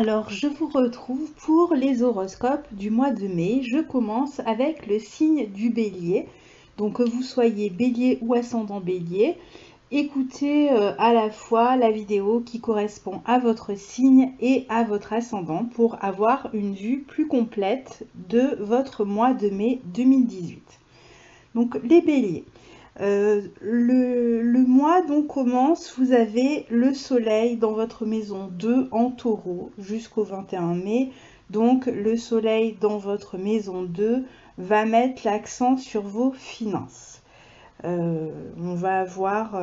Alors, je vous retrouve pour les horoscopes du mois de mai. Je commence avec le signe du Bélier. Donc, que vous soyez Bélier ou ascendant Bélier, écoutez à la fois la vidéo qui correspond à votre signe et à votre ascendant pour avoir une vue plus complète de votre mois de mai 2018. Donc, les Béliers. Le mois donc commence, vous avez le soleil dans votre maison 2 en taureau jusqu'au 21 mai. Donc le soleil dans votre maison 2 va mettre l'accent sur vos finances. On va avoir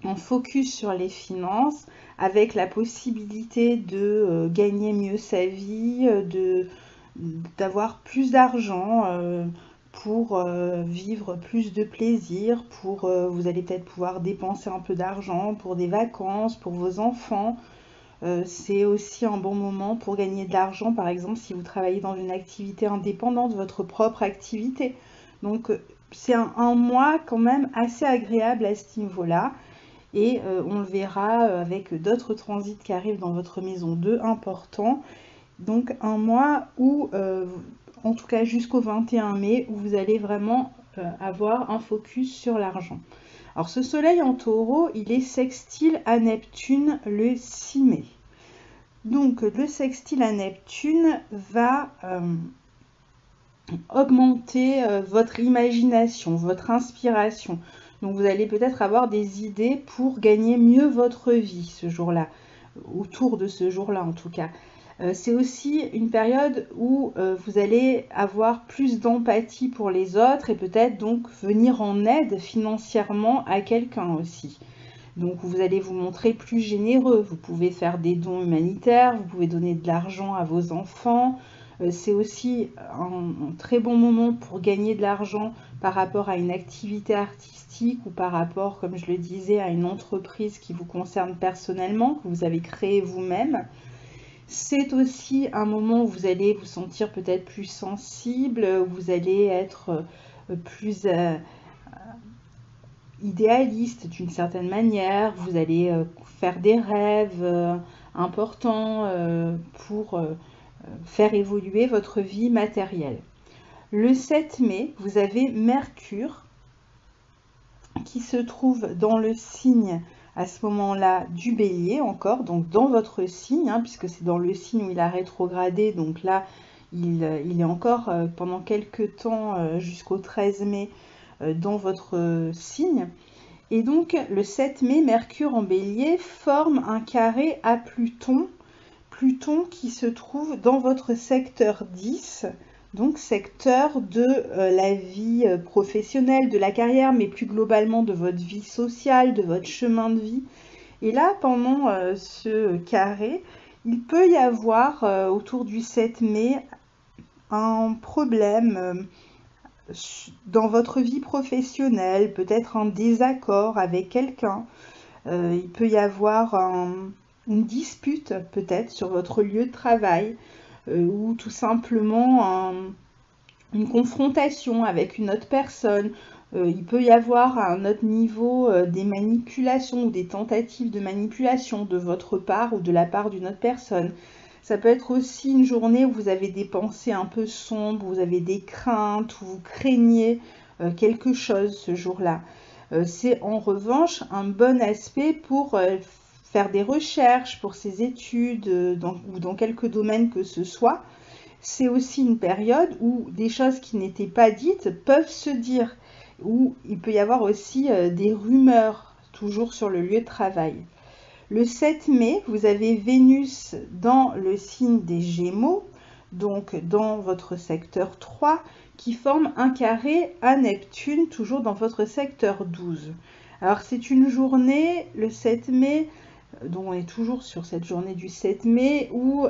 un focus sur les finances avec la possibilité de gagner mieux sa vie, d'avoir plus d'argent pour vivre plus de plaisir, vous allez peut-être pouvoir dépenser un peu d'argent pour des vacances, pour vos enfants. C'est aussi un bon moment pour gagner de l'argent, par exemple si vous travaillez dans une activité indépendante, votre propre activité. Donc c'est un mois quand même assez agréable à ce niveau-là. Et on le verra avec d'autres transits qui arrivent dans votre maison 2 importants. Donc un mois où, en tout cas jusqu'au 21 mai, où vous allez vraiment avoir un focus sur l'argent. Alors ce soleil en taureau, il est sextile à Neptune le 6 mai. Donc le sextile à Neptune va augmenter votre imagination, votre inspiration. Donc vous allez peut-être avoir des idées pour gagner mieux votre vie ce jour-là, autour de ce jour-là en tout cas. C'est aussi une période où vous allez avoir plus d'empathie pour les autres et peut-être donc venir en aide financièrement à quelqu'un aussi. Donc vous allez vous montrer plus généreux. Vous pouvez faire des dons humanitaires, vous pouvez donner de l'argent à vos enfants. C'est aussi un très bon moment pour gagner de l'argent par rapport à une activité artistique ou par rapport, comme je le disais, à une entreprise qui vous concerne personnellement, que vous avez créée vous-même. C'est aussi un moment où vous allez vous sentir peut-être plus sensible, où vous allez être plus idéaliste d'une certaine manière, vous allez faire des rêves importants pour faire évoluer votre vie matérielle. Le 7 mai, vous avez Mercure qui se trouve dans le signe à ce moment-là du Bélier encore, donc dans votre signe, puisque c'est dans le signe où il a rétrogradé, donc là il est encore pendant quelques temps jusqu'au 13 mai dans votre signe. Et donc le 7 mai, Mercure en Bélier forme un carré à Pluton, Pluton qui se trouve dans votre secteur 10, donc secteur de la vie professionnelle, de la carrière, mais plus globalement de votre vie sociale, de votre chemin de vie. Et là, pendant ce carré, il peut y avoir autour du 7 mai un problème dans votre vie professionnelle, peut-être un désaccord avec quelqu'un. Il peut y avoir une dispute peut-être sur votre lieu de travail ou tout simplement une confrontation avec une autre personne. Il peut y avoir à un autre niveau des manipulations ou des tentatives de manipulation de votre part ou de la part d'une autre personne. Ça peut être aussi une journée où vous avez des pensées un peu sombres, vous avez des craintes, où vous craignez quelque chose ce jour-là. C'est en revanche un bon aspect pour faire des recherches, pour ses études ou dans quelques domaines que ce soit. C'est aussi une période où des choses qui n'étaient pas dites peuvent se dire, où il peut y avoir aussi des rumeurs, toujours sur le lieu de travail. Le 7 mai, vous avez Vénus dans le signe des Gémeaux, donc dans votre secteur 3, qui forme un carré à Neptune, toujours dans votre secteur 12. Alors c'est une journée, le 7 mai, dont on est toujours sur cette journée du 7 mai, où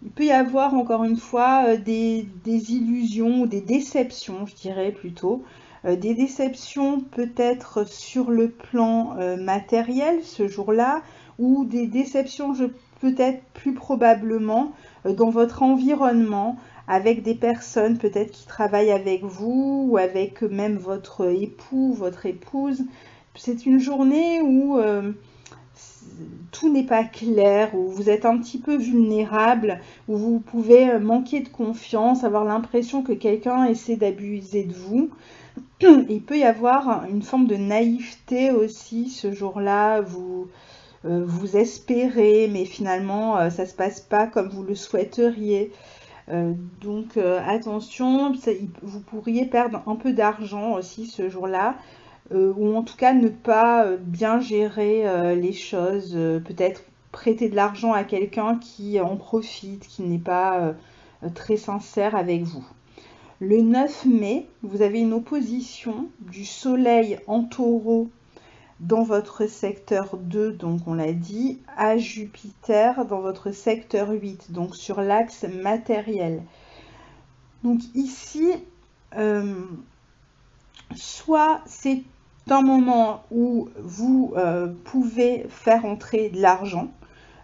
il peut y avoir encore une fois des illusions ou des déceptions, je dirais plutôt. Des déceptions peut-être sur le plan matériel ce jour-là, ou des déceptions peut-être plus probablement dans votre environnement, avec des personnes peut-être qui travaillent avec vous, ou avec même votre époux, votre épouse. C'est une journée où tout n'est pas clair, où vous êtes un petit peu vulnérable, où vous pouvez manquer de confiance, avoir l'impression que quelqu'un essaie d'abuser de vous. Il peut y avoir une forme de naïveté aussi ce jour-là, vous espérez, mais finalement ça se passe pas comme vous le souhaiteriez. Donc attention, vous pourriez perdre un peu d'argent aussi ce jour-là, ou en tout cas ne pas bien gérer les choses, peut-être prêter de l'argent à quelqu'un qui en profite, qui n'est pas très sincère avec vous. Le 9 mai, vous avez une opposition du Soleil en Taureau dans votre secteur 2, donc on l'a dit, à Jupiter dans votre secteur 8, donc sur l'axe matériel. Donc ici, soit c'est un moment où vous pouvez faire entrer de l'argent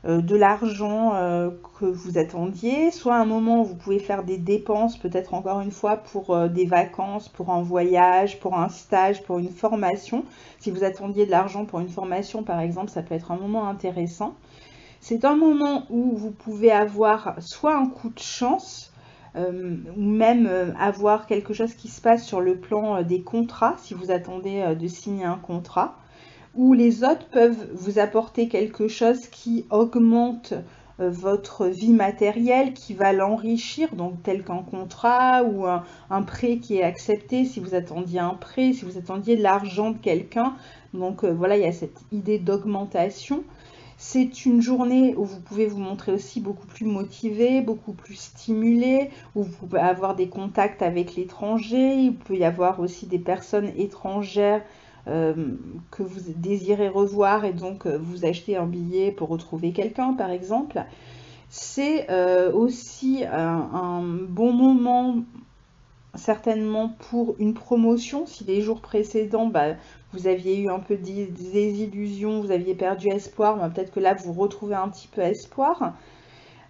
que vous attendiez, soit un moment où vous pouvez faire des dépenses, peut-être encore une fois pour des vacances, pour un voyage, pour un stage, pour une formation. Si vous attendiez de l'argent pour une formation par exemple, ça peut être un moment intéressant. C'est un moment où vous pouvez avoir soit un coup de chance, ou même avoir quelque chose qui se passe sur le plan des contrats, si vous attendez de signer un contrat, où les autres peuvent vous apporter quelque chose qui augmente votre vie matérielle, qui va l'enrichir, donc tel qu'un contrat ou un prêt qui est accepté, si vous attendiez un prêt, si vous attendiez de l'argent de quelqu'un. Donc voilà, il y a cette idée d'augmentation. C'est une journée où vous pouvez vous montrer aussi beaucoup plus motivé, beaucoup plus stimulé, où vous pouvez avoir des contacts avec l'étranger. Il peut y avoir aussi des personnes étrangères que vous désirez revoir et donc vous achetez un billet pour retrouver quelqu'un par exemple. C'est aussi un bon moment certainement pour une promotion. Si les jours précédents vous aviez eu un peu des illusions, vous aviez perdu espoir, peut-être que là vous retrouvez un petit peu espoir.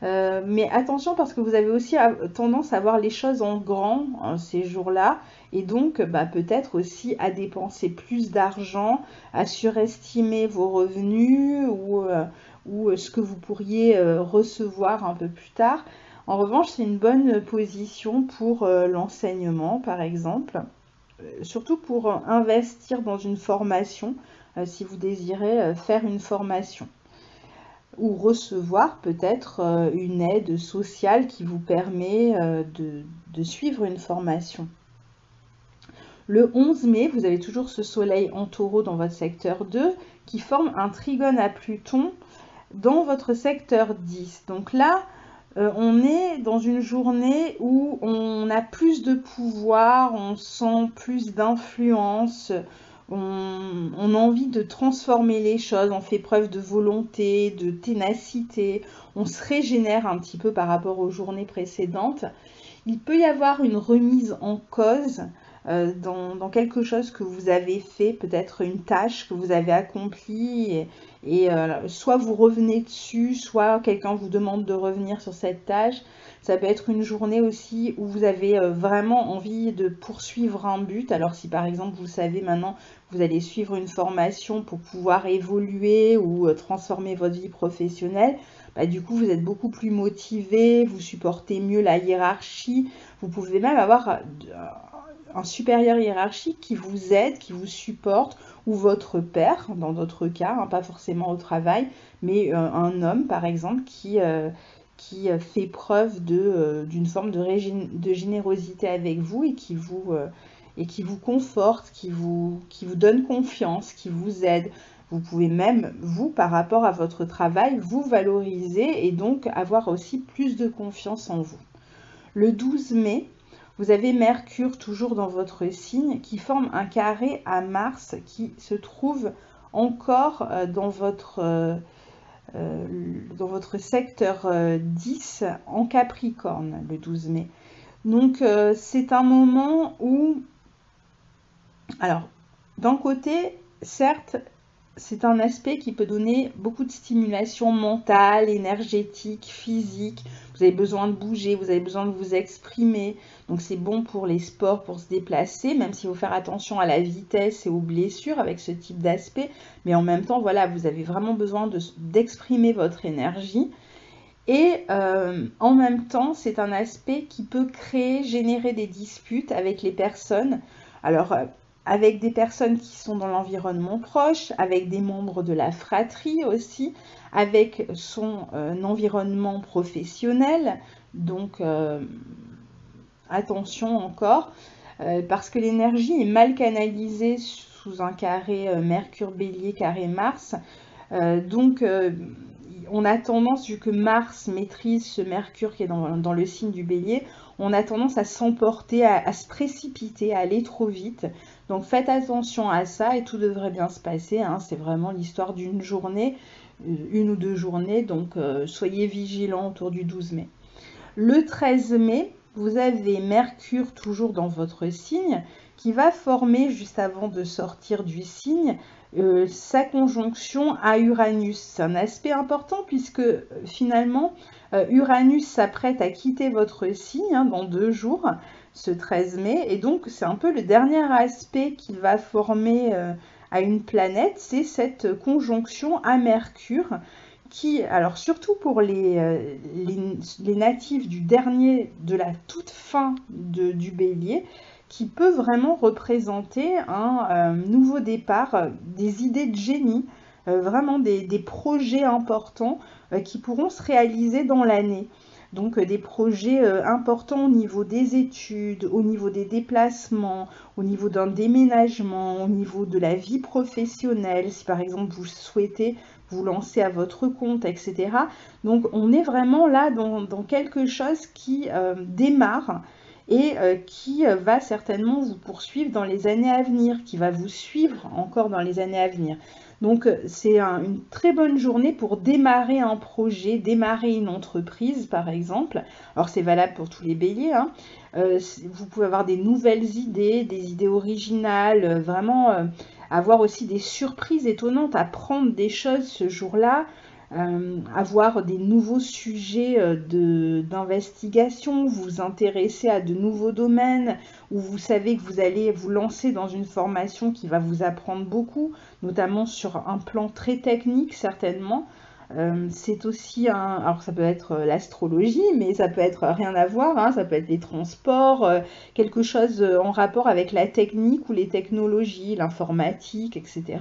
Mais attention parce que vous avez aussi tendance à voir les choses en grand ces jours-là et donc peut-être aussi à dépenser plus d'argent, à surestimer vos revenus ou ce que vous pourriez recevoir un peu plus tard. En revanche, c'est une bonne position pour l'enseignement par exemple, surtout pour investir dans une formation si vous désirez faire une formation, ou recevoir peut-être une aide sociale qui vous permet de suivre une formation. Le 11 mai, vous avez toujours ce soleil en taureau dans votre secteur 2 qui forme un trigone à Pluton dans votre secteur 10. Donc là, on est dans une journée où on a plus de pouvoir, on sent plus d'influence, on a envie de transformer les choses, on fait preuve de volonté, de ténacité, on se régénère un petit peu par rapport aux journées précédentes. Il peut y avoir une remise en cause dans quelque chose que vous avez fait, peut-être une tâche que vous avez accomplie et soit vous revenez dessus, soit quelqu'un vous demande de revenir sur cette tâche. Ça peut être une journée aussi où vous avez vraiment envie de poursuivre un but. Alors si par exemple vous savez maintenant vous allez suivre une formation pour pouvoir évoluer ou transformer votre vie professionnelle, du coup vous êtes beaucoup plus motivé, vous supportez mieux la hiérarchie, vous pouvez même avoir un supérieur hiérarchique qui vous aide, qui vous supporte, ou votre père, dans d'autres cas, pas forcément au travail, mais un homme par exemple qui fait preuve d'une forme de générosité avec vous et qui vous conforte, qui vous donne confiance, qui vous aide. Vous pouvez même, vous, par rapport à votre travail, vous valoriser et donc avoir aussi plus de confiance en vous. Le 12 mai, vous avez Mercure toujours dans votre signe qui forme un carré à Mars qui se trouve encore dans votre secteur 10 en Capricorne le 12 mai. Donc c'est un moment où, alors d'un côté, certes, c'est un aspect qui peut donner beaucoup de stimulation mentale, énergétique, physique. Vous avez besoin de bouger, vous avez besoin de vous exprimer. Donc c'est bon pour les sports, pour se déplacer, même s'il faut faire attention à la vitesse et aux blessures avec ce type d'aspect. Mais en même temps, voilà, vous avez vraiment besoin d'exprimer votre énergie. Et en même temps, c'est un aspect qui peut générer des disputes avec les personnes. Alors, avec des personnes qui sont dans l'environnement proche, avec des membres de la fratrie aussi, avec son environnement professionnel. Donc, attention encore, parce que l'énergie est mal canalisée sous un carré Mercure-Bélier, carré Mars. Donc, on a tendance, vu que Mars maîtrise ce Mercure qui est dans le signe du Bélier, on a tendance à s'emporter, à se précipiter, à aller trop vite. Donc faites attention à ça et tout devrait bien se passer, hein. C'est vraiment l'histoire d'une journée, une ou deux journées, donc soyez vigilants autour du 12 mai. Le 13 mai, vous avez Mercure toujours dans votre signe qui va former, juste avant de sortir du signe, sa conjonction à Uranus. C'est un aspect important puisque finalement Uranus s'apprête à quitter votre signe, hein, dans 2 jours, ce 13 mai, et donc c'est un peu le dernier aspect qu'il va former à une planète, c'est cette conjonction à Mercure qui, alors surtout pour les natifs de la toute fin du Bélier, qui peut vraiment représenter un nouveau départ, des idées de génie, vraiment des projets importants qui pourront se réaliser dans l'année. Donc des projets importants au niveau des études, au niveau des déplacements, au niveau d'un déménagement, au niveau de la vie professionnelle, si par exemple vous souhaitez vous lancer à votre compte, etc. Donc on est vraiment là dans quelque chose qui démarre et qui va certainement vous poursuivre dans les années à venir, qui va vous suivre encore dans les années à venir. Donc c'est une très bonne journée pour démarrer un projet, démarrer une entreprise par exemple. Alors c'est valable pour tous les béliers, hein. Vous pouvez avoir des nouvelles idées, des idées originales, vraiment avoir aussi des surprises étonnantes, apprendre des choses ce jour-là. Avoir des nouveaux sujets d'investigation, vous intéresser à de nouveaux domaines où vous savez que vous allez vous lancer dans une formation qui va vous apprendre beaucoup, notamment sur un plan très technique certainement. C'est aussi alors ça peut être l'astrologie, mais ça peut être rien à voir, hein, ça peut être les transports, quelque chose en rapport avec la technique ou les technologies, l'informatique, etc.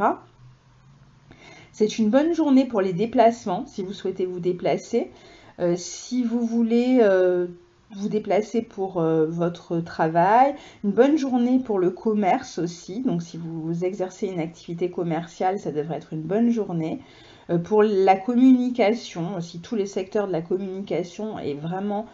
C'est une bonne journée pour les déplacements, si vous souhaitez vous déplacer. Si vous voulez vous déplacer pour votre travail, une bonne journée pour le commerce aussi. Donc si vous exercez une activité commerciale, ça devrait être une bonne journée. Pour la communication, aussi tous les secteurs de la communication est vraiment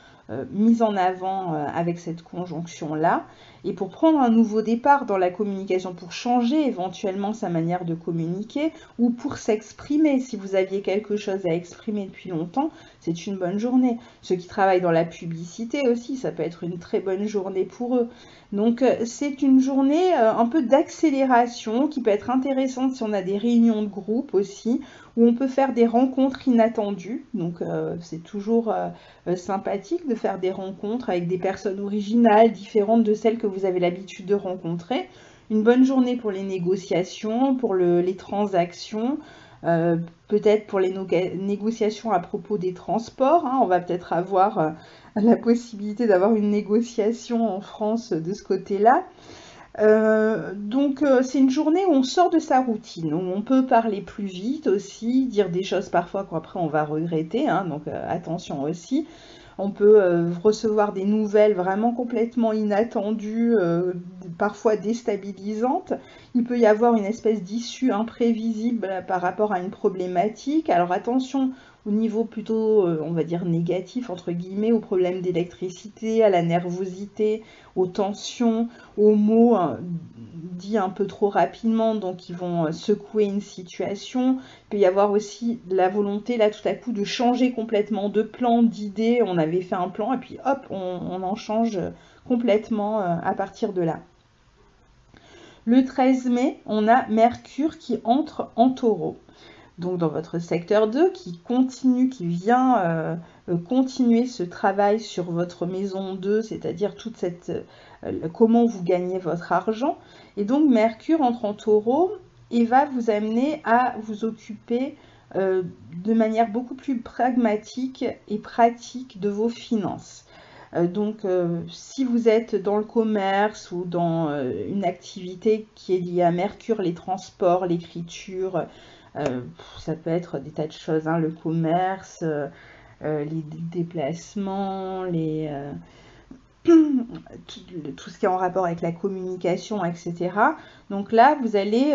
mise en avant avec cette conjonction-là. Et pour prendre un nouveau départ dans la communication, pour changer éventuellement sa manière de communiquer ou pour s'exprimer, si vous aviez quelque chose à exprimer depuis longtemps, c'est une bonne journée. Ceux qui travaillent dans la publicité aussi, ça peut être une très bonne journée pour eux. Donc c'est une journée un peu d'accélération qui peut être intéressante si on a des réunions de groupe aussi, où on peut faire des rencontres inattendues. Donc c'est toujours sympathique de faire des rencontres avec des personnes originales, différentes de celles que vous avez l'habitude de rencontrer. Une bonne journée pour les négociations, pour les transactions, peut-être pour les négociations à propos des transports, hein. On va peut-être avoir la possibilité d'avoir une négociation en France de ce côté-là. Donc c'est une journée où on sort de sa routine, où on peut parler plus vite aussi, dire des choses parfois qu'après on va regretter, hein, donc attention aussi. On peut recevoir des nouvelles vraiment complètement inattendues, parfois déstabilisantes. Il peut y avoir une espèce d'issue imprévisible par rapport à une problématique. Alors attention au niveau plutôt, on va dire, négatif, entre guillemets, aux problèmes d'électricité, à la nervosité, aux tensions, aux mots dits un peu trop rapidement, donc qui vont secouer une situation. Il peut y avoir aussi la volonté, là, tout à coup, de changer complètement de plan, d'idée. On avait fait un plan, et puis hop, on en change complètement à partir de là. Le 13 mai, on a Mercure qui entre en Taureau. Donc dans votre secteur 2, qui vient continuer ce travail sur votre maison 2, c'est-à-dire toute cette comment vous gagnez votre argent. Et donc Mercure entre en Taureau et va vous amener à vous occuper de manière beaucoup plus pragmatique et pratique de vos finances. Donc, si vous êtes dans le commerce ou dans une activité qui est liée à Mercure, les transports, l'écriture, ça peut être des tas de choses, hein, le commerce, les déplacements, tout ce qui est en rapport avec la communication, etc. Donc là, vous allez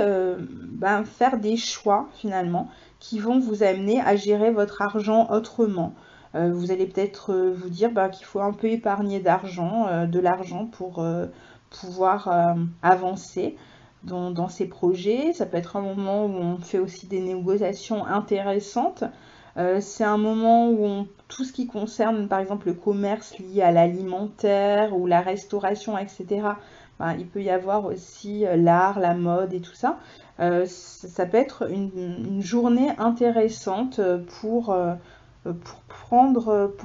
faire des choix finalement qui vont vous amener à gérer votre argent autrement. Vous allez peut-être vous dire qu'il faut un peu épargner de l'argent pour pouvoir avancer dans ces projets. Ça peut être un moment où on fait aussi des négociations intéressantes. C'est un moment où tout ce qui concerne par exemple le commerce lié à l'alimentaire ou la restauration, etc. Il peut y avoir aussi l'art, la mode et tout ça. Ça peut être une journée intéressante pour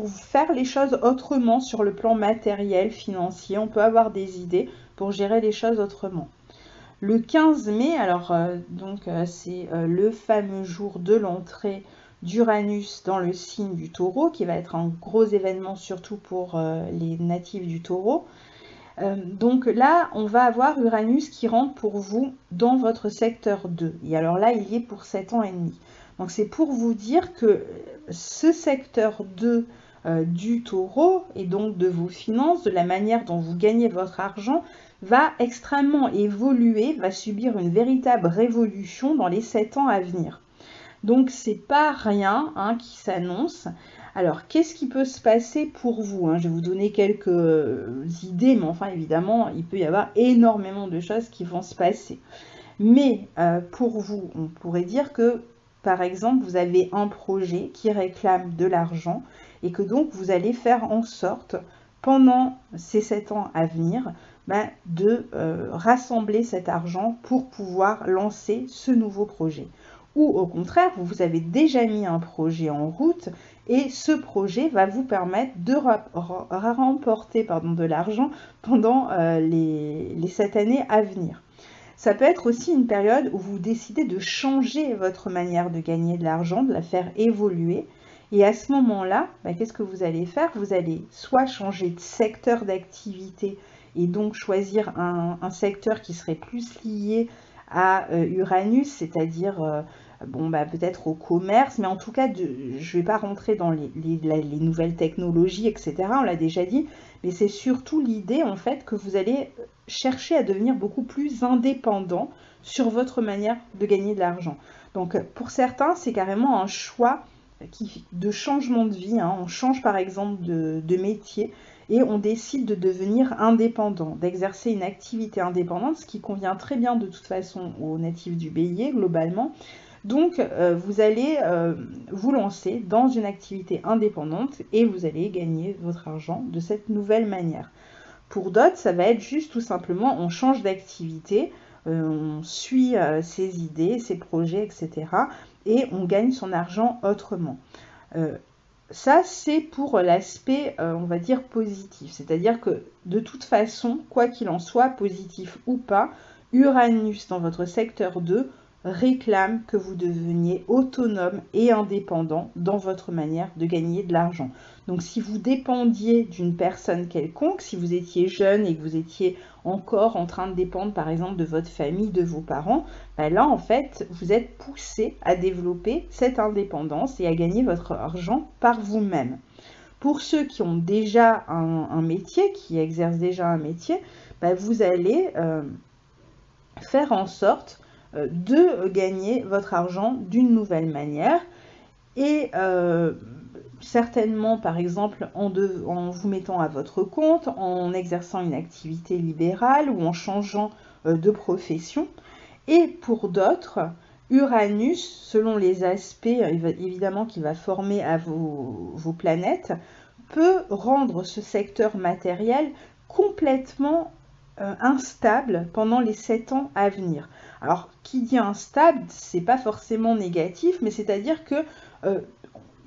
faire les choses autrement sur le plan matériel, financier. On peut avoir des idées pour gérer les choses autrement. Le 15 mai, alors c'est le fameux jour de l'entrée d'Uranus dans le signe du Taureau, qui va être un gros événement surtout pour les natifs du Taureau. Donc là, on va avoir Uranus qui rentre pour vous dans votre secteur 2. Et alors là, il y est pour 7 ans et demi. Donc c'est pour vous dire que ce secteur 2 du Taureau et donc de vos finances, de la manière dont vous gagnez votre argent, va extrêmement évoluer, va subir une véritable révolution dans les 7 ans à venir. Donc c'est pas rien qui s'annonce. Alors qu'est-ce qui peut se passer pour vous, Je vais vous donner quelques idées, mais enfin évidemment il peut y avoir énormément de choses qui vont se passer. Mais pour vous, on pourrait dire que par exemple vous avez un projet qui réclame de l'argent et que donc vous allez faire en sorte pendant ces 7 ans à venir de rassembler cet argent pour pouvoir lancer ce nouveau projet. Ou au contraire, vous avez déjà mis un projet en route et ce projet va vous permettre de remporter de l'argent pendant les 7 années à venir. Ça peut être aussi une période où vous décidez de changer votre manière de gagner de l'argent, de la faire évoluer. Et à ce moment-là, qu'est-ce que vous allez faire? Vous allez soit changer de secteur d'activité et donc choisir un secteur qui serait plus lié à Uranus, c'est-à-dire peut-être au commerce, mais en tout cas, je ne vais pas rentrer dans les nouvelles technologies, etc., on l'a déjà dit, mais c'est surtout l'idée en fait que vous allez chercher à devenir beaucoup plus indépendant sur votre manière de gagner de l'argent. Donc pour certains, c'est carrément un choix de changement de vie, on change par exemple de métier et on décide de devenir indépendant, d'exercer une activité indépendante, ce qui convient très bien de toute façon aux natifs du Bélier globalement. Donc vous allez vous lancer dans une activité indépendante et vous allez gagner votre argent de cette nouvelle manière. Pour d'autres, ça va être juste tout simplement on change d'activité, on suit ses idées, ses projets, etc. et on gagne son argent autrement. Ça, c'est pour l'aspect, on va dire, positif. C'est-à-dire que, de toute façon, quoi qu'il en soit, positif ou pas, Uranus dans votre secteur 2 réclame que vous deveniez autonome et indépendant dans votre manière de gagner de l'argent. Donc, si vous dépendiez d'une personne quelconque, si vous étiez jeune et que vous étiez encore en train de dépendre, par exemple, de votre famille, de vos parents, là, en fait, vous êtes poussé à développer cette indépendance et à gagner votre argent par vous-même. Pour ceux qui ont déjà un métier, qui exercent déjà un métier, vous allez faire en sorte de gagner votre argent d'une nouvelle manière et certainement par exemple en vous mettant à votre compte, en exerçant une activité libérale ou en changeant de profession. Et pour d'autres, Uranus, selon les aspects évidemment qu'il va former à vos planètes, peut rendre ce secteur matériel complètement instable pendant les 7 ans à venir. Alors, qui dit instable, c'est pas forcément négatif, mais c'est-à-dire que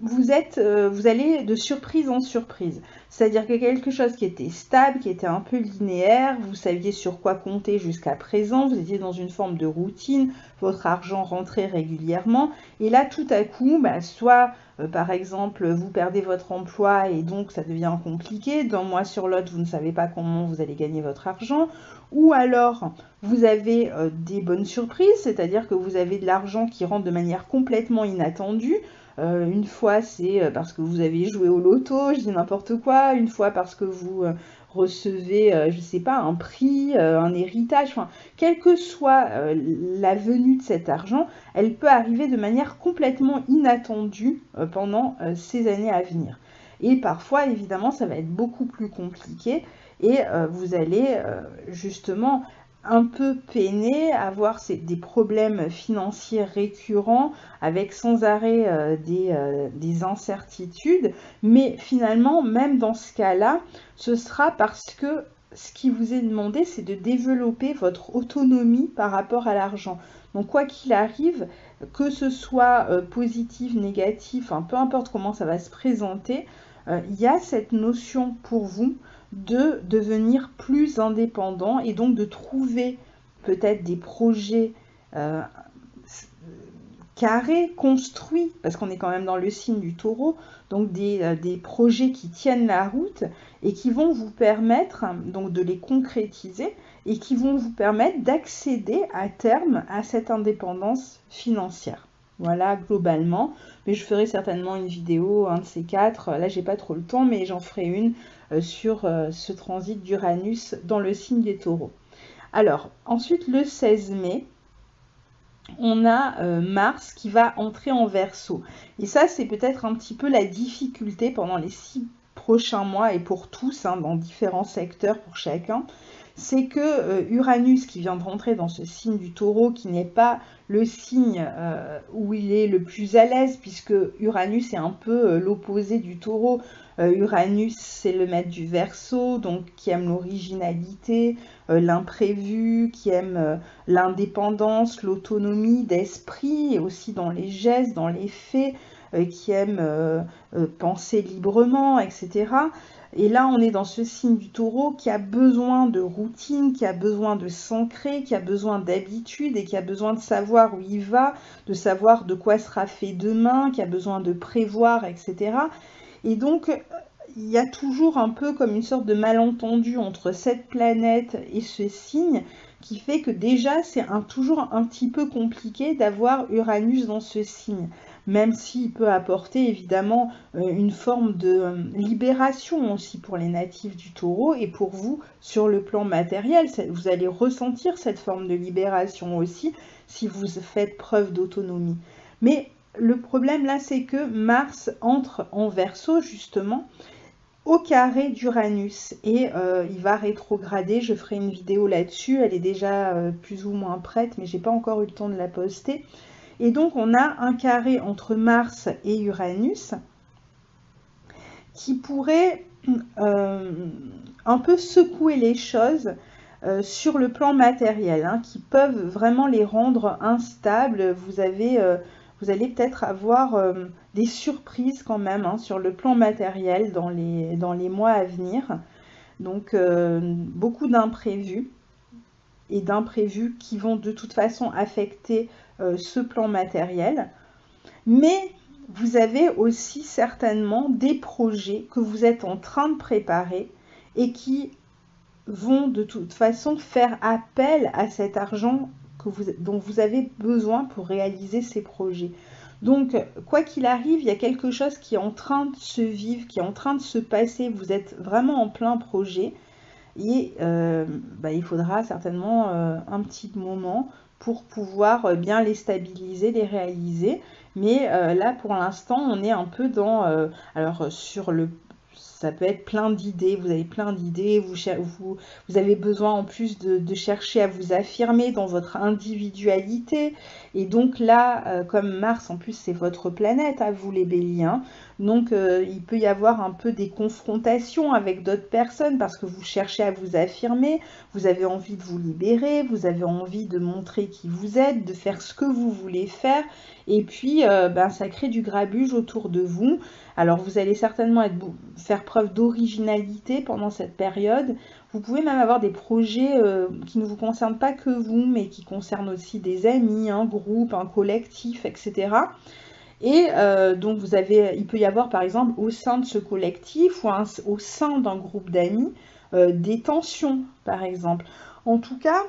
vous allez de surprise en surprise. C'est-à-dire que quelque chose qui était stable, qui était un peu linéaire, vous saviez sur quoi compter jusqu'à présent, vous étiez dans une forme de routine, votre argent rentrait régulièrement, et là tout à coup, soit par exemple vous perdez votre emploi et donc ça devient compliqué, d'un mois sur l'autre vous ne savez pas comment vous allez gagner votre argent, ou alors vous avez des bonnes surprises, c'est-à-dire que vous avez de l'argent qui rentre de manière complètement inattendue. Une fois c'est parce que vous avez joué au loto, je dis n'importe quoi, une fois parce que vous recevez, je sais pas, un prix, un héritage, enfin, quelle que soit la venue de cet argent, elle peut arriver de manière complètement inattendue pendant ces années à venir. Et parfois, évidemment, ça va être beaucoup plus compliqué et vous allez justement un peu peiner, avoir des problèmes financiers récurrents avec sans arrêt des incertitudes, mais finalement, même dans ce cas-là, ce sera parce que ce qui vous est demandé, c'est de développer votre autonomie par rapport à l'argent. Donc quoi qu'il arrive, que ce soit positif, négatif, peu importe comment ça va se présenter, il y a cette notion pour vous de devenir plus indépendant et donc de trouver peut-être des projets carrés, construits, parce qu'on est quand même dans le signe du taureau, donc des projets qui tiennent la route et qui vont vous permettre donc de les concrétiser et qui vont vous permettre d'accéder à terme à cette indépendance financière. Voilà, globalement, mais je ferai certainement une vidéo, un de ces quatre, là j'ai pas trop le temps, mais j'en ferai une sur ce transit d'Uranus dans le signe des taureaux. Alors, ensuite le 16 mai, on a Mars qui va entrer en Verseau. Et ça, c'est peut-être un petit peu la difficulté pendant les 6 prochains mois et pour tous, dans différents secteurs pour chacun. C'est que Uranus qui vient de rentrer dans ce signe du taureau, qui n'est pas le signe où il est le plus à l'aise, puisque Uranus est un peu l'opposé du taureau. Uranus, c'est le maître du Verseau, donc qui aime l'originalité, l'imprévu, qui aime l'indépendance, l'autonomie d'esprit, et aussi dans les gestes, dans les faits, qui aime penser librement, etc. Et là, on est dans ce signe du taureau qui a besoin de routine, qui a besoin de s'ancrer, qui a besoin d'habitude et qui a besoin de savoir où il va, de savoir de quoi sera fait demain, qui a besoin de prévoir, etc. Et donc, il y a toujours un peu comme une sorte de malentendu entre cette planète et ce signe qui fait que déjà, c'est toujours un petit peu compliqué d'avoir Uranus dans ce signe. Même s'il peut apporter évidemment une forme de libération aussi pour les natifs du taureau et pour vous sur le plan matériel. Vous allez ressentir cette forme de libération aussi si vous faites preuve d'autonomie. Mais le problème là, c'est que Mars entre en Verseau justement au carré d'Uranus et il va rétrograder. Je ferai une vidéo là-dessus, elle est déjà plus ou moins prête, mais j'ai pas encore eu le temps de la poster. Et donc, on a un carré entre Mars et Uranus qui pourrait un peu secouer les choses sur le plan matériel, qui peuvent vraiment les rendre instables. Vous allez peut-être avoir des surprises quand même sur le plan matériel dans les mois à venir. Donc, beaucoup d'imprévus et d'imprévus qui vont de toute façon affecter ce plan matériel. Mais vous avez aussi certainement des projets que vous êtes en train de préparer et qui vont de toute façon faire appel à cet argent dont vous avez besoin pour réaliser ces projets. Donc, quoi qu'il arrive, il y a quelque chose qui est en train de se vivre, qui est en train de se passer. Vous êtes vraiment en plein projet. Et il faudra certainement un petit moment pour pouvoir bien les stabiliser, les réaliser. Mais là, pour l'instant, on est un peu dans... ça peut être plein d'idées, vous avez plein d'idées, vous avez besoin en plus de chercher à vous affirmer dans votre individualité. Et donc là, comme Mars, en plus, c'est votre planète, à vous les béliens, Donc, il peut y avoir un peu des confrontations avec d'autres personnes parce que vous cherchez à vous affirmer, vous avez envie de vous libérer, vous avez envie de montrer qui vous êtes, de faire ce que vous voulez faire. Et puis, ça crée du grabuge autour de vous. Alors, vous allez certainement faire preuve d'originalité pendant cette période. Vous pouvez même avoir des projets qui ne vous concernent pas que vous, mais qui concernent aussi des amis, un groupe, un collectif, etc. Et donc il peut y avoir par exemple au sein de ce collectif ou au sein d'un groupe d'amis des tensions par exemple. En tout cas,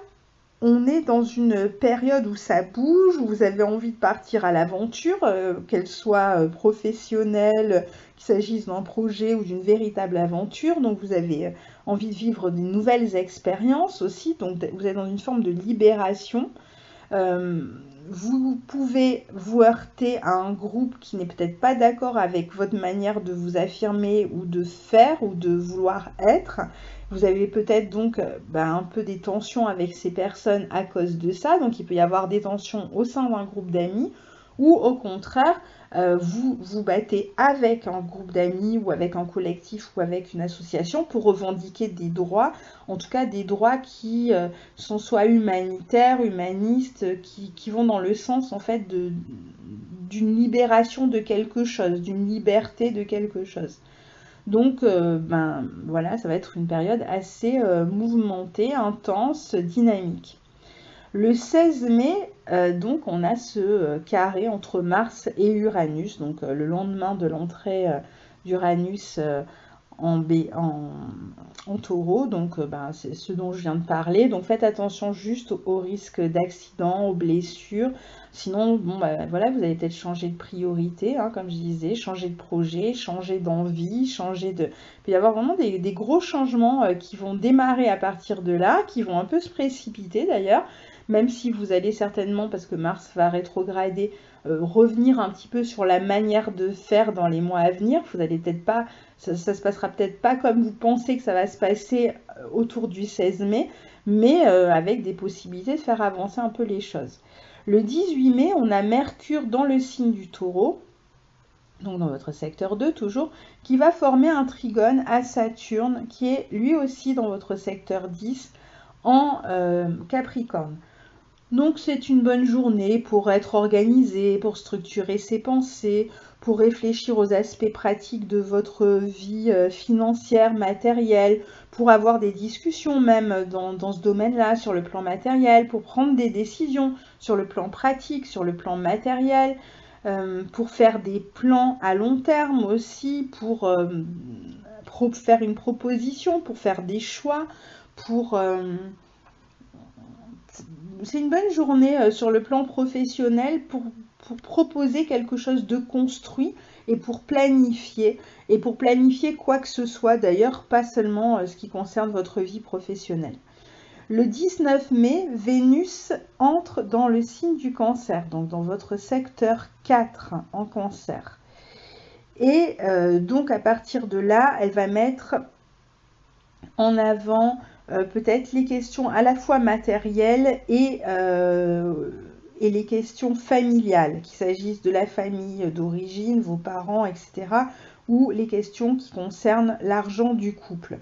on est dans une période où ça bouge, où vous avez envie de partir à l'aventure, qu'elle soit professionnelle, qu'il s'agisse d'un projet ou d'une véritable aventure. Donc vous avez envie de vivre des nouvelles expériences aussi, donc vous êtes dans une forme de libération. Vous pouvez vous heurter à un groupe qui n'est peut-être pas d'accord avec votre manière de vous affirmer ou de faire ou de vouloir être. Vous avez peut-être donc un peu des tensions avec ces personnes à cause de ça. Donc il peut y avoir des tensions au sein d'un groupe d'amis ou au contraire, vous vous battez avec un groupe d'amis ou avec un collectif ou avec une association pour revendiquer des droits, en tout cas des droits qui sont soit humanitaires, humanistes, qui vont dans le sens en fait d'une libération de quelque chose, d'une liberté de quelque chose. Donc voilà, ça va être une période assez mouvementée, intense, dynamique. Le 16 mai, donc on a ce carré entre Mars et Uranus, donc le lendemain de l'entrée d'Uranus en taureau, donc c'est ce dont je viens de parler. Donc faites attention juste au risque d'accident, aux blessures. Sinon, voilà, vous allez peut-être changer de priorité, hein, comme je disais, changer de projet, changer d'envie, changer de... Il peut y avoir vraiment des gros changements qui vont démarrer à partir de là, qui vont un peu se précipiter d'ailleurs, même si vous allez certainement, parce que Mars va rétrograder, revenir un petit peu sur la manière de faire dans les mois à venir. Vous allez peut-être pas, ça se passera peut-être pas comme vous pensez que ça va se passer autour du 16 mai, mais avec des possibilités de faire avancer un peu les choses. Le 18 mai, on a Mercure dans le signe du Taureau, donc dans votre secteur 2 toujours, qui va former un trigone à Saturne, qui est lui aussi dans votre secteur 10 en Capricorne. Donc c'est une bonne journée pour être organisé, pour structurer ses pensées, pour réfléchir aux aspects pratiques de votre vie financière, matérielle, pour avoir des discussions même dans ce domaine-là, sur le plan matériel, pour prendre des décisions sur le plan pratique, sur le plan matériel, pour faire des plans à long terme aussi, pour faire une proposition, pour faire des choix, pour... c'est une bonne journée sur le plan professionnel pour proposer quelque chose de construit et pour planifier quoi que ce soit d'ailleurs, pas seulement ce qui concerne votre vie professionnelle. Le 19 mai, Vénus entre dans le signe du Cancer, donc dans votre secteur 4 en Cancer. Et donc à partir de là, elle va mettre en avant peut-être les questions à la fois matérielles et les questions familiales, qu'il s'agisse de la famille d'origine, vos parents, etc., ou les questions qui concernent l'argent du couple.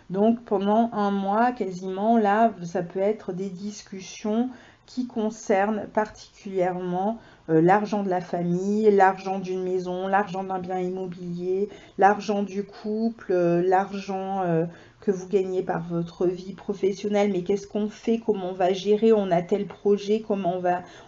Donc pendant un mois, quasiment, là, ça peut être des discussions qui concernent particulièrement l'argent de la famille, l'argent d'une maison, l'argent d'un bien immobilier, l'argent du couple, l'argent que vous gagnez par votre vie professionnelle, mais qu'est-ce qu'on fait, comment on va gérer, on a tel projet, comment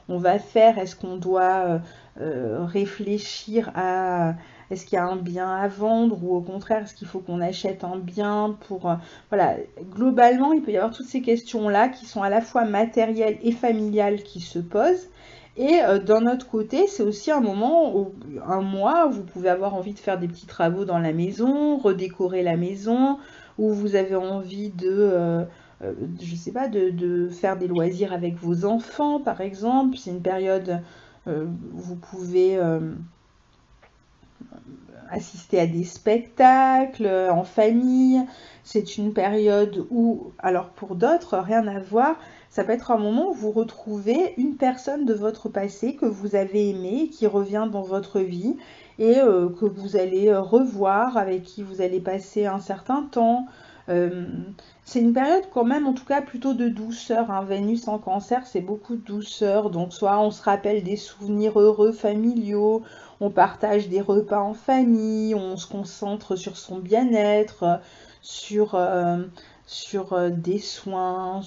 on va faire, est-ce qu'on doit réfléchir à... Est-ce qu'il y a un bien à vendre ou au contraire, est-ce qu'il faut qu'on achète un bien pour... voilà, globalement, il peut y avoir toutes ces questions-là qui sont à la fois matérielles et familiales qui se posent. Et d'un autre côté, c'est aussi un mois où vous pouvez avoir envie de faire des petits travaux dans la maison, redécorer la maison, où vous avez envie de... je sais pas, de faire des loisirs avec vos enfants, par exemple. C'est une période où vous pouvez... assister à des spectacles en famille. C'est une période où, alors pour d'autres, rien à voir, ça peut être un moment où vous retrouvez une personne de votre passé que vous avez aimée, qui revient dans votre vie et que vous allez revoir, avec qui vous allez passer un certain temps. C'est une période quand même, en tout cas, plutôt de douceur, hein. Vénus en Cancer, c'est beaucoup de douceur. Donc, soit on se rappelle des souvenirs heureux familiaux, on partage des repas en famille, on se concentre sur son bien-être, sur, des soins,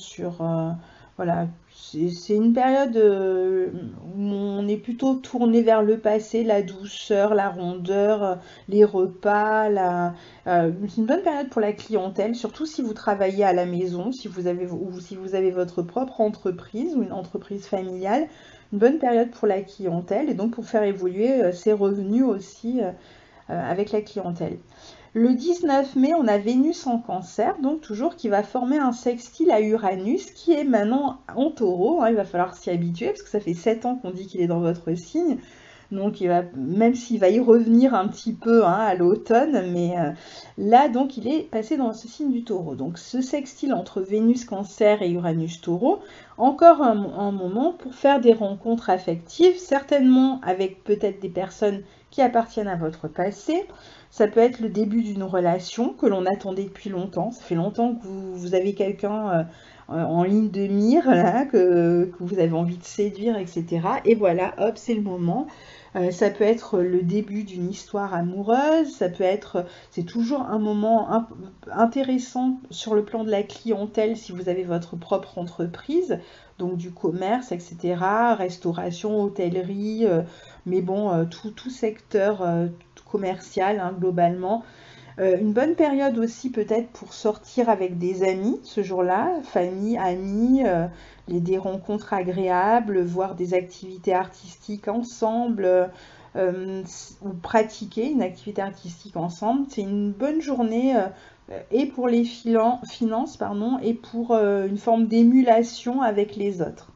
voilà. C'est une période où on est plutôt tourné vers le passé, la douceur, la rondeur, les repas, c'est une bonne période pour la clientèle, surtout si vous travaillez à la maison, ou si vous avez votre propre entreprise ou une entreprise familiale. Une bonne période pour la clientèle et donc pour faire évoluer ses revenus aussi avec la clientèle. Le 19 mai, on a Vénus en Cancer, donc toujours qui va former un sextile à Uranus, qui est maintenant en Taureau, hein. Il va falloir s'y habituer, parce que ça fait 7 ans qu'on dit qu'il est dans votre signe. Donc, même s'il va y revenir un petit peu, hein, à l'automne, mais là, donc, il est passé dans ce signe du Taureau. Donc, ce sextile entre Vénus Cancer et Uranus Taureau, encore un moment pour faire des rencontres affectives, certainement avec peut-être des personnes qui appartiennent à votre passé. Ça peut être le début d'une relation que l'on attendait depuis longtemps. Ça fait longtemps que vous avez quelqu'un en ligne de mire, là, que vous avez envie de séduire, etc. Et voilà, hop, c'est le moment. Ça peut être le début d'une histoire amoureuse, c'est toujours un moment intéressant sur le plan de la clientèle si vous avez votre propre entreprise, donc du commerce, etc., restauration, hôtellerie, mais bon, tout secteur commercial, hein, globalement. Une bonne période aussi peut-être pour sortir avec des amis ce jour-là, famille, amis, des rencontres agréables, voir des activités artistiques ensemble, ou pratiquer une activité artistique ensemble. C'est une bonne journée et pour les finances, pardon, et pour une forme d'émulation avec les autres.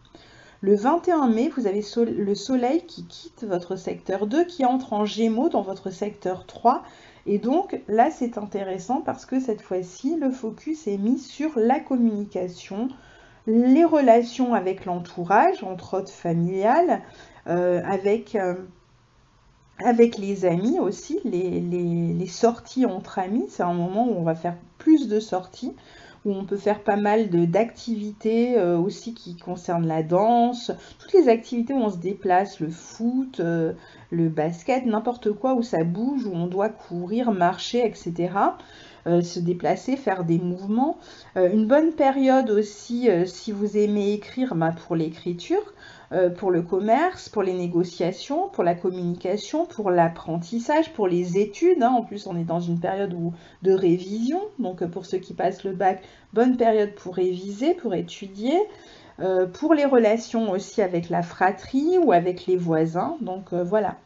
Le 21 mai, vous avez le Soleil qui quitte votre secteur 2, qui entre en Gémeaux dans votre secteur 3. Et donc là, c'est intéressant parce que cette fois-ci, le focus est mis sur la communication, les relations avec l'entourage, entre autres familiales, avec les amis aussi, les sorties entre amis. C'est un moment où on va faire plus de sorties, où on peut faire pas mal d'activités aussi qui concernent la danse, toutes les activités où on se déplace, le foot, le basket, n'importe quoi où ça bouge, où on doit courir, marcher, etc. Se déplacer, faire des mouvements. Une bonne période aussi, si vous aimez écrire, pour l'écriture, pour le commerce, pour les négociations, pour la communication, pour l'apprentissage, pour les études, hein. En plus, on est dans une période de révision, donc pour ceux qui passent le bac, bonne période pour réviser, pour étudier. Pour les relations aussi avec la fratrie ou avec les voisins, donc voilà.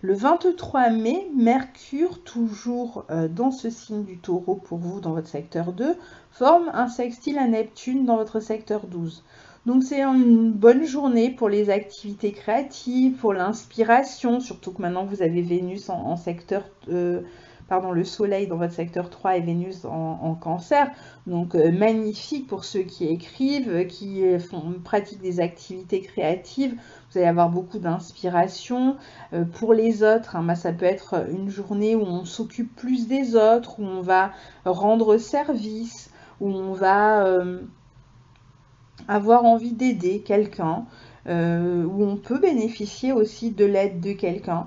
Le 23 mai, Mercure, toujours dans ce signe du Taureau pour vous, dans votre secteur 2, forme un sextile à Neptune dans votre secteur 12. Donc c'est une bonne journée pour les activités créatives, pour l'inspiration, surtout que maintenant vous avez Vénus en secteur... le Soleil dans votre secteur 3 et Vénus en Cancer. Donc magnifique pour ceux qui écrivent, qui pratiquent des activités créatives. Vous allez avoir beaucoup d'inspiration. Pour les autres, hein, ça peut être une journée où on s'occupe plus des autres, où on va rendre service, où on va avoir envie d'aider quelqu'un, où on peut bénéficier aussi de l'aide de quelqu'un.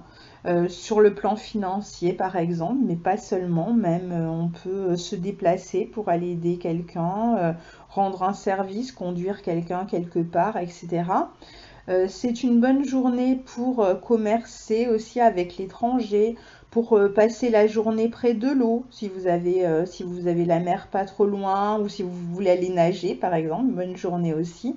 Sur le plan financier par exemple, mais pas seulement, même on peut se déplacer pour aller aider quelqu'un, rendre un service, conduire quelqu'un quelque part, etc. C'est une bonne journée pour commercer aussi avec l'étranger, pour passer la journée près de l'eau, si vous avez la mer pas trop loin, ou si vous voulez aller nager par exemple, une bonne journée aussi.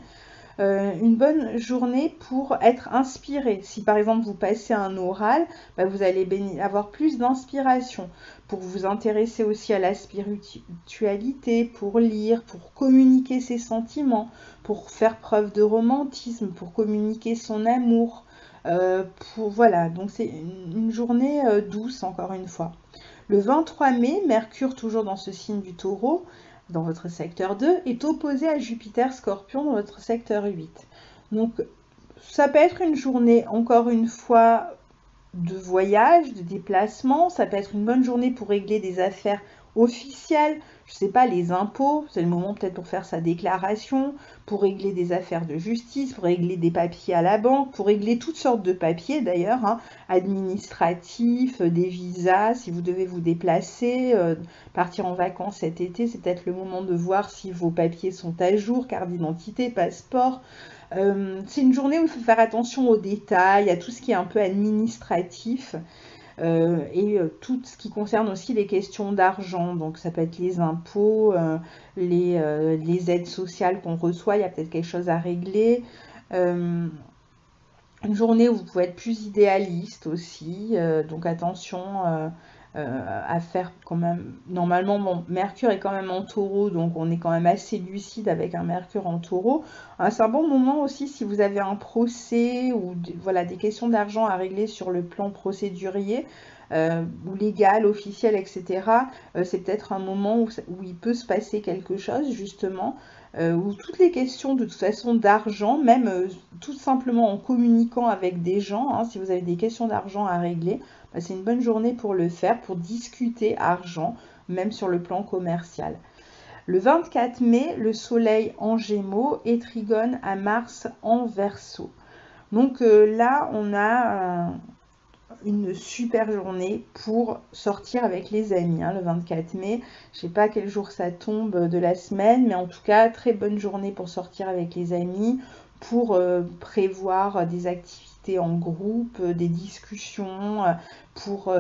Une bonne journée pour être inspiré. Si par exemple vous passez un oral, vous allez avoir plus d'inspiration pour vous intéresser aussi à la spiritualité, pour lire, pour communiquer ses sentiments, pour faire preuve de romantisme, pour communiquer son amour. Voilà, donc c'est une journée douce encore une fois. Le 23 mai, Mercure toujours dans ce signe du Taureau, dans votre secteur 2, est opposé à Jupiter Scorpion dans votre secteur 8. Donc, ça peut être une journée, encore une fois, de voyage, de déplacement. Ça peut être une bonne journée pour régler des affaires officielles. Je sais pas, les impôts, c'est le moment peut-être pour faire sa déclaration, pour régler des affaires de justice, pour régler des papiers à la banque, pour régler toutes sortes de papiers d'ailleurs, hein, administratifs, des visas, si vous devez vous déplacer, partir en vacances cet été, c'est peut-être le moment de voir si vos papiers sont à jour, carte d'identité, passeport. C'est une journée où il faut faire attention aux détails, à tout ce qui est un peu administratif et tout ce qui concerne aussi les questions d'argent. Donc ça peut être les impôts, les aides sociales qu'on reçoit, il y a peut-être quelque chose à régler. Une journée où vous pouvez être plus idéaliste aussi, donc attention à faire quand même. Normalement, bon, Mercure est quand même en taureau, donc on est quand même assez lucide avec un Mercure en taureau. C'est un bon moment aussi si vous avez un procès ou voilà, des questions d'argent à régler sur le plan procédurier. Ou légal, officiel, etc. C'est peut-être un moment où il peut se passer quelque chose justement, où toutes les questions de toute façon d'argent, même tout simplement en communiquant avec des gens, hein, si vous avez des questions d'argent à régler, bah, c'est une bonne journée pour le faire, pour discuter argent, même sur le plan commercial. Le 24 mai, le Soleil en Gémeaux et trigone à Mars en Verseau. Donc là, on a une super journée pour sortir avec les amis, hein, le 24 mai. Je sais pas quel jour ça tombe de la semaine, mais en tout cas, très bonne journée pour sortir avec les amis, pour prévoir des activités en groupe, des discussions, pour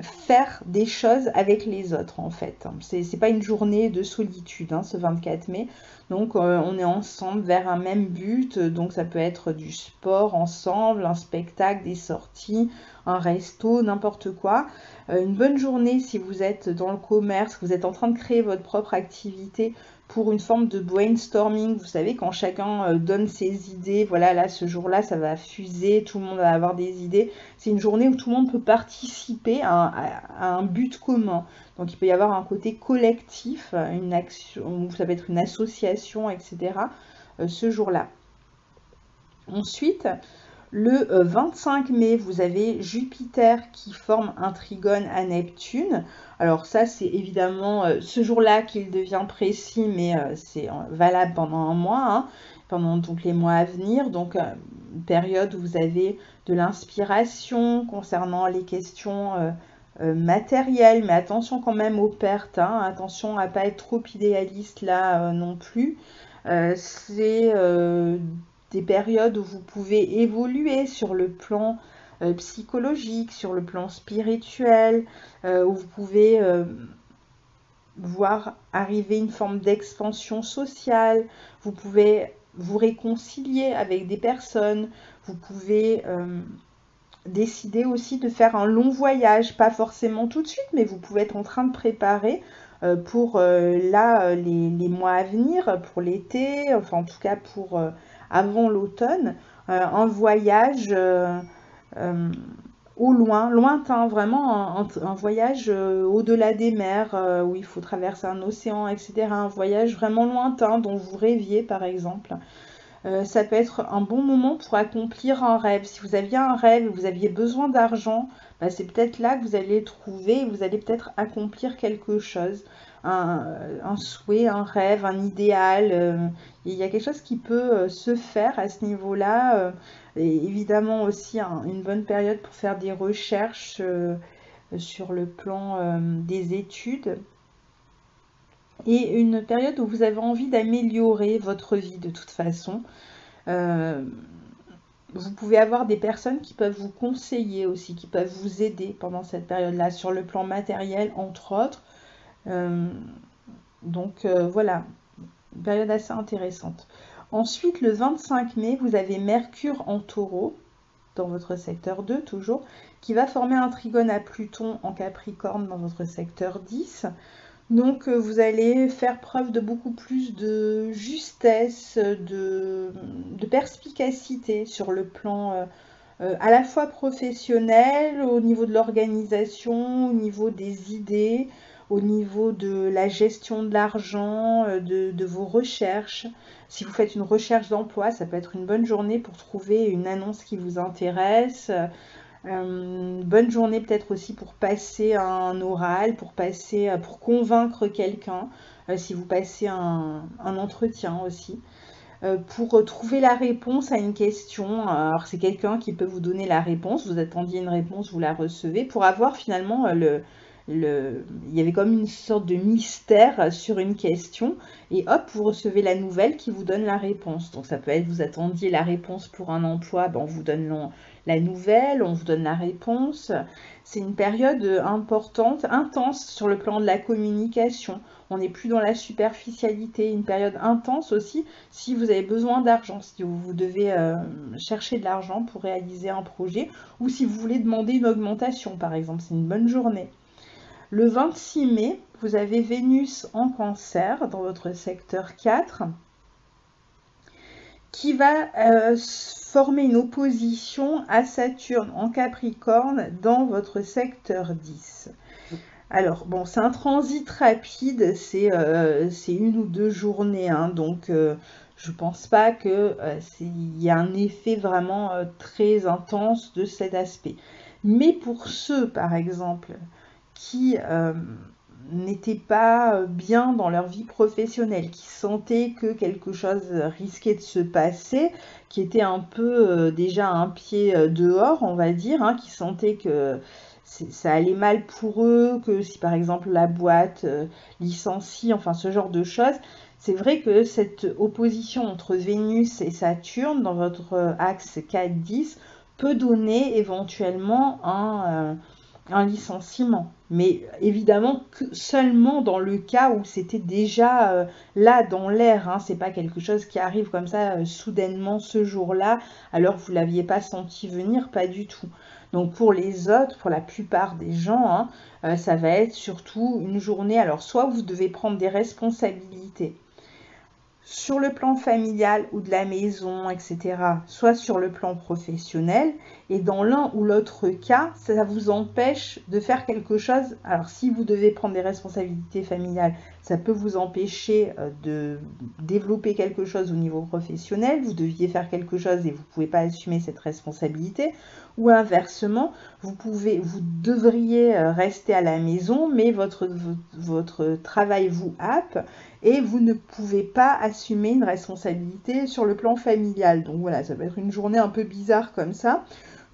faire des choses avec les autres en fait. C'est pas une journée de solitude, hein, ce 24 mai. Donc on est ensemble vers un même but, donc ça peut être du sport ensemble, un spectacle, des sorties, un resto, n'importe quoi. Une bonne journée si vous êtes dans le commerce, que vous êtes en train de créer votre propre activité pour une forme de brainstorming. Vous savez, quand chacun donne ses idées, voilà, là, ce jour-là, ça va fuser, tout le monde va avoir des idées. C'est une journée où tout le monde peut participer à un but commun. Donc, il peut y avoir un côté collectif, une action, ça peut être une association, etc. Ce jour-là. Ensuite, le 25 mai, vous avez Jupiter qui forme un trigone à Neptune. Alors ça, c'est évidemment ce jour-là qu'il devient précis, mais c'est valable pendant un mois, hein, pendant donc les mois à venir. Donc une période où vous avez de l'inspiration concernant les questions matérielles, mais attention quand même aux pertes, hein, attention à pas être trop idéaliste là non plus. C'est des périodes où vous pouvez évoluer sur le plan psychologique, sur le plan spirituel, où vous pouvez voir arriver une forme d'expansion sociale, vous pouvez vous réconcilier avec des personnes, vous pouvez décider aussi de faire un long voyage, pas forcément tout de suite, mais vous pouvez être en train de préparer pour là les mois à venir, pour l'été, enfin en tout cas pour avant l'automne, un voyage au lointain, vraiment un voyage au-delà des mers, où il faut traverser un océan, etc. Un voyage vraiment lointain dont vous rêviez par exemple. Ça peut être un bon moment pour accomplir un rêve. Si vous aviez un rêve et vous aviez besoin d'argent, bah, c'est peut-être là que vous allez trouver et vous allez peut-être accomplir quelque chose. Un souhait, un rêve, un idéal. Il y a quelque chose qui peut se faire à ce niveau-là. Et évidemment aussi une bonne période pour faire des recherches sur le plan des études. Et une période où vous avez envie d'améliorer votre vie de toute façon. Vous pouvez avoir des personnes qui peuvent vous conseiller aussi, qui peuvent vous aider pendant cette période-là, sur le plan matériel, entre autres. Donc voilà, une période assez intéressante. Ensuite, le 25 mai, vous avez Mercure en taureau, dans votre secteur 2 toujours, qui va former un trigone à Pluton en Capricorne dans votre secteur 10. Donc vous allez faire preuve de beaucoup plus de justesse, de perspicacité sur le plan à la fois professionnel, au niveau de l'organisation, au niveau des idées, au niveau de la gestion de l'argent, de vos recherches. Si vous faites une recherche d'emploi, ça peut être une bonne journée pour trouver une annonce qui vous intéresse. Bonne journée peut-être aussi pour passer un oral, pour convaincre quelqu'un, si vous passez un entretien aussi. Pour trouver la réponse à une question. Alors c'est quelqu'un qui peut vous donner la réponse, vous attendiez une réponse, vous la recevez, pour avoir finalement il y avait comme une sorte de mystère sur une question, et hop, vous recevez la nouvelle qui vous donne la réponse. Donc ça peut être, vous attendiez la réponse pour un emploi, ben on vous donne la nouvelle, on vous donne la réponse. C'est une période importante, intense sur le plan de la communication. On n'est plus dans la superficialité, une période intense aussi si vous avez besoin d'argent, si vous devez chercher de l'argent pour réaliser un projet, ou si vous voulez demander une augmentation par exemple, c'est une bonne journée. Le 26 mai, vous avez Vénus en Cancer dans votre secteur 4 qui va former une opposition à Saturne en Capricorne dans votre secteur 10. Alors, bon, c'est un transit rapide, c'est 1 ou 2 journées, hein, donc je pense pas que il y a un effet vraiment très intense de cet aspect. Mais pour ceux, par exemple, qui n'étaient pas bien dans leur vie professionnelle, qui sentaient que quelque chose risquait de se passer, qui étaient un peu déjà un pied dehors, on va dire, hein, qui sentaient que ça allait mal pour eux, que si par exemple la boîte licencie, enfin ce genre de choses, c'est vrai que cette opposition entre Vénus et Saturne dans votre axe 4-10 peut donner éventuellement un licenciement. Mais évidemment que seulement dans le cas où c'était déjà là dans l'air, hein, c'est pas quelque chose qui arrive comme ça soudainement ce jour-là, alors vous l'aviez pas senti venir, pas du tout. Donc pour les autres, pour la plupart des gens, hein, ça va être surtout une journée, alors soit vous devez prendre des responsabilités sur le plan familial ou de la maison, etc., soit sur le plan professionnel. Et dans l'un ou l'autre cas, ça vous empêche de faire quelque chose. Alors si vous devez prendre des responsabilités familiales, ça peut vous empêcher de développer quelque chose au niveau professionnel. Vous deviez faire quelque chose et vous ne pouvez pas assumer cette responsabilité. Ou inversement, vous devriez rester à la maison, mais votre travail vous happe et vous ne pouvez pas assumer une responsabilité sur le plan familial. Donc voilà, ça peut être une journée un peu bizarre comme ça,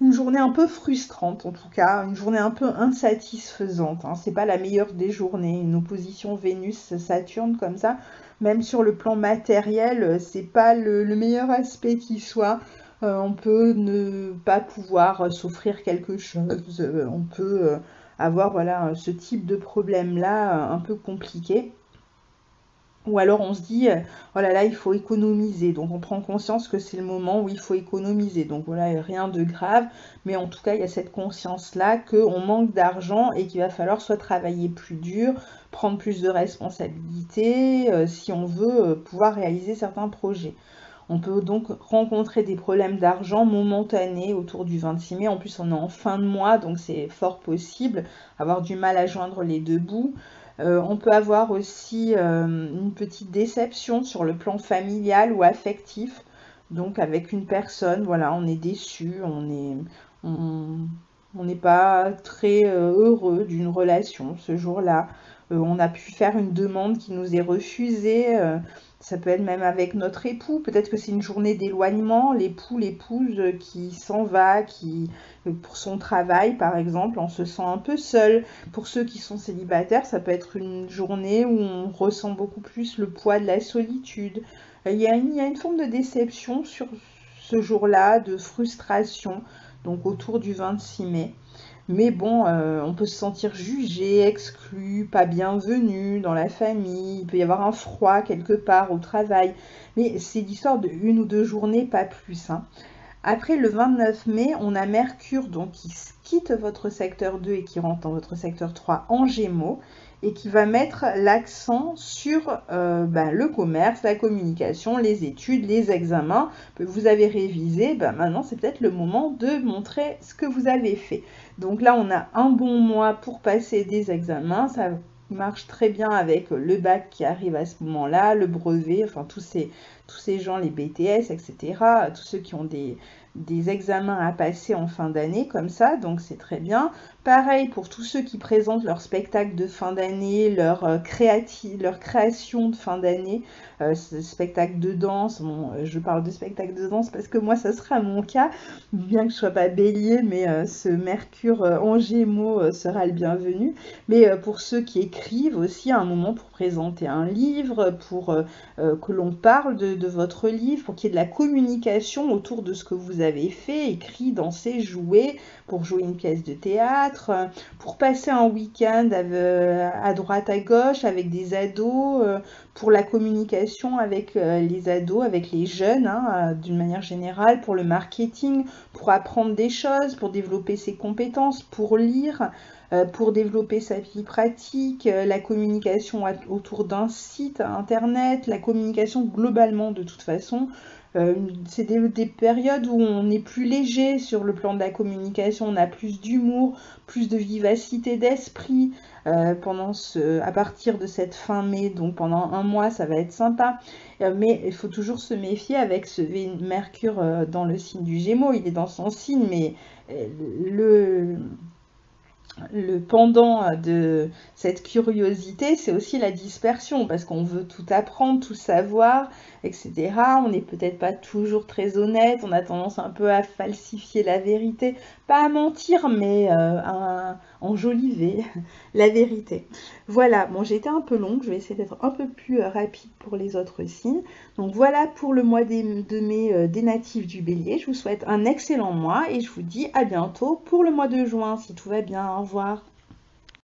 une journée un peu frustrante en tout cas, une journée un peu insatisfaisante, hein. C'est pas la meilleure des journées, une opposition Vénus-Saturne comme ça, même sur le plan matériel, c'est pas le meilleur aspect qui soit. On peut ne pas pouvoir s'offrir quelque chose, on peut avoir voilà, ce type de problème-là un peu compliqué. Ou alors on se dit, oh là là, il faut économiser. Donc on prend conscience que c'est le moment où il faut économiser. Donc voilà, rien de grave. Mais en tout cas, il y a cette conscience-là qu'on manque d'argent et qu'il va falloir soit travailler plus dur, prendre plus de responsabilités, si on veut pouvoir réaliser certains projets. On peut donc rencontrer des problèmes d'argent momentanés autour du 26 mai. En plus, on est en fin de mois, donc c'est fort possible, avoir du mal à joindre les deux bouts. On peut avoir aussi une petite déception sur le plan familial ou affectif. Donc avec une personne, voilà, on est déçu, on n'est pas très heureux d'une relation ce jour-là. On a pu faire une demande qui nous est refusée. Ça peut être même avec notre époux. Peut-être que c'est une journée d'éloignement, l'époux, l'épouse qui s'en va, qui pour son travail par exemple, on se sent un peu seul. Pour ceux qui sont célibataires, ça peut être une journée où on ressent beaucoup plus le poids de la solitude. Il y a une forme de déception sur ce jour-là, de frustration, donc autour du 26 mai. Mais bon, on peut se sentir jugé, exclu, pas bienvenu dans la famille. Il peut y avoir un froid quelque part au travail. Mais c'est l'histoire de 1 ou 2 journées, pas plus, hein. Après le 29 mai, on a Mercure donc qui quitte votre secteur 2 et qui rentre dans votre secteur 3 en Gémeaux et qui va mettre l'accent sur le commerce, la communication, les études, les examens. Vous avez révisé, maintenant c'est peut-être le moment de montrer ce que vous avez fait. Donc là, on a un bon mois pour passer des examens. Ça marche très bien avec le bac qui arrive à ce moment-là, le brevet, enfin tous ces gens, les BTS, etc., tous ceux qui ont des examens à passer en fin d'année comme ça, donc c'est très bien. Pareil pour tous ceux qui présentent leur spectacle de fin d'année, leur création de fin d'année, spectacle de danse. Bon, je parle de spectacle de danse parce que moi, ça sera mon cas, bien que je sois pas bélier, mais ce Mercure en Gémeaux sera le bienvenu. Mais pour ceux qui écrivent aussi, un moment pour présenter un livre, pour que l'on parle de votre livre, pour qu'il y ait de la communication autour de ce que vous avez fait, écrit, dansé, joué, pour jouer une pièce de théâtre, pour passer un week-end à droite à gauche avec des ados, pour la communication avec les ados, avec les jeunes, hein, d'une manière générale, pour le marketing, pour apprendre des choses, pour développer ses compétences, pour lire, pour développer sa vie pratique, la communication autour d'un site internet, la communication globalement de toute façon. C'est des périodes où on est plus léger sur le plan de la communication, on a plus d'humour, plus de vivacité d'esprit à partir de cette fin mai, donc pendant un mois ça va être sympa, mais il faut toujours se méfier avec ce Mercure dans le signe du Gémeaux, il est dans son signe, mais le pendant de cette curiosité, c'est aussi la dispersion, parce qu'on veut tout apprendre, tout savoir, etc. On n'est peut-être pas toujours très honnête, on a tendance un peu à falsifier la vérité, pas à mentir, mais à enjoliver la vérité. Voilà, bon, j'ai été un peu longue, je vais essayer d'être un peu plus rapide pour les autres signes. Donc voilà pour le mois de mai des natifs du Bélier. Je vous souhaite un excellent mois et je vous dis à bientôt pour le mois de juin, si tout va bien. Au revoir.